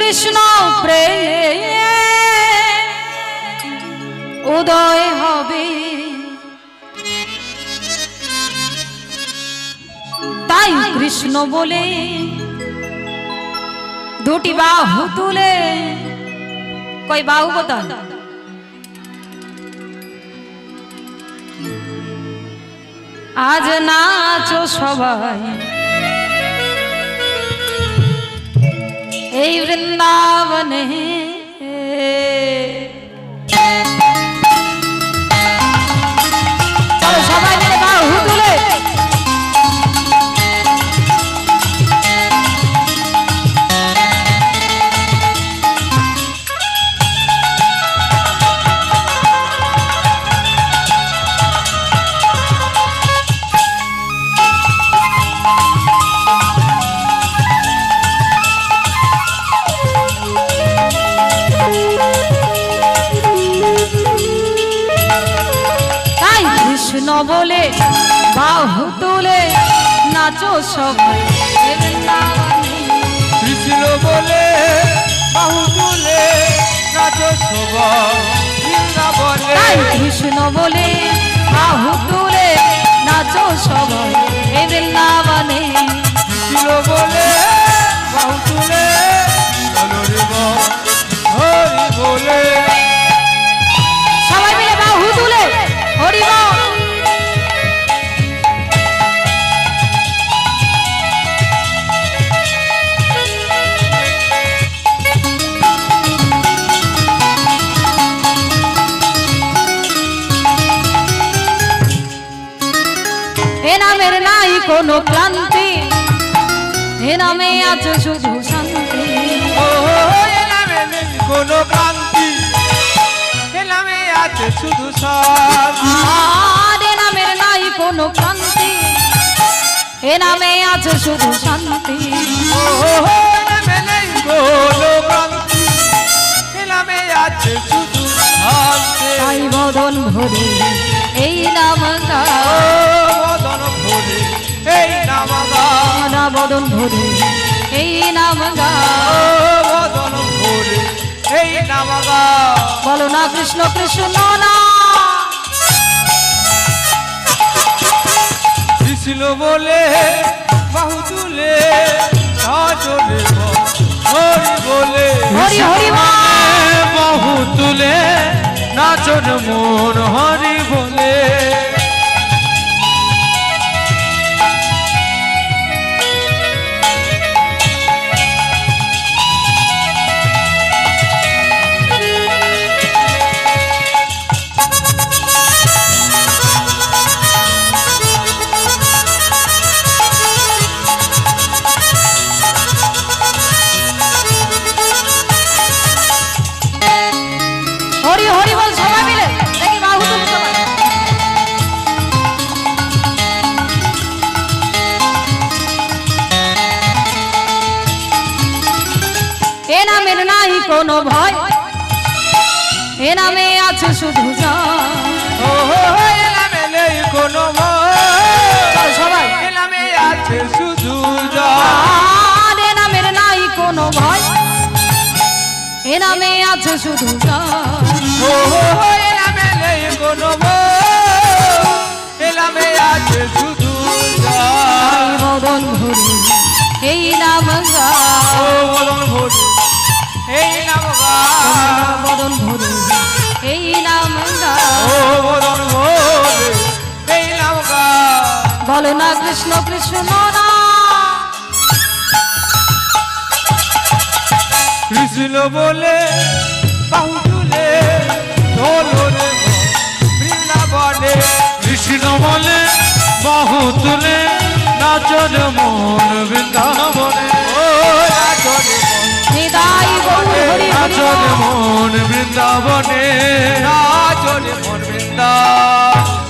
কৃষ্ণ প্রেম উদয় হবে, তাই কৃষ্ণ বলে দুটি বাহু তুলে, কই বাহু বতা আজ নাচো সবাই এই বৃন্দাবনে। চলো সবাই মিলে বাহু তুলে কৃষ্ণ বলে বাহু তুলে নাচো সবাই কৃষ্ণ বলে বাহু তুলে নাচো সবাই বৃন্দাবনে। কৃষ্ণ বলে বাহু তুলে নাচো সবাই এই বৃন্দাবনে। কৃষ্ণ বলে বাহু তুলে হরি বলে, সবাই মিলে বাহু তুলে হরি বল। এ নামের নাই কোনো ক্লান্তি, এ নামে আছে শুধু শান্তি। এ নামে নেই কোনো ক্রান্তি, এ নামে আছে শুধু শান্তি। এ নামের নাই কোনো ক্লান্তি, এ নামে আছে শুধু শান্তি। এ নামে নেই কোনো ক্রান্তি, এ নামে আছে শুধু শান্তি। তাই বদন ভরে এই নাম গা, বদন ভরে এই নাম গা, বদন ভরে এই নাম গা, বদন ভরে এই নাম গা। বলো না কৃষ্ণ কৃষ্ণ না। কৃষ্ণ বলে বাহু তুলে নাচরে হরি বলে, হরি হরি বাহু তুলে নাচর মন হরি বলে। হরি হরি বল সবাই মিলে দেখি বাহু তুলে সবাই। এ নামের নাই কোনো ভয়, এ নামে আছে শুধু জয়। এ নামে নেই কোনো ভয়, সবাই এ নামে আছে শুধু জয়। এ নামের নাই কোনো ভয়, এ নামে আছে শুধু জয়। এ নামে নেই কোনো ভয়, এ নামে আছে শুধু জয়। বদন ভরে এই নাম গা, বদন ভরে এই নাম গা, বদন ভরে এই নাম গা, বদন ভরে এই নাম গা। বলো না কৃষ্ণ কৃষ্ণ না। কৃষ্ণ বলে বাহু তুলে দোলরে বৃন্দাবনে। কৃষ্ণ বলে বাহু তুলে নাচর মন বৃন্দাবনে। ও নাচরে নিতাই গৌর হরি হরি নাচর বল। মন বৃন্দাবনে, নাচরে মন বৃন্দাবনে।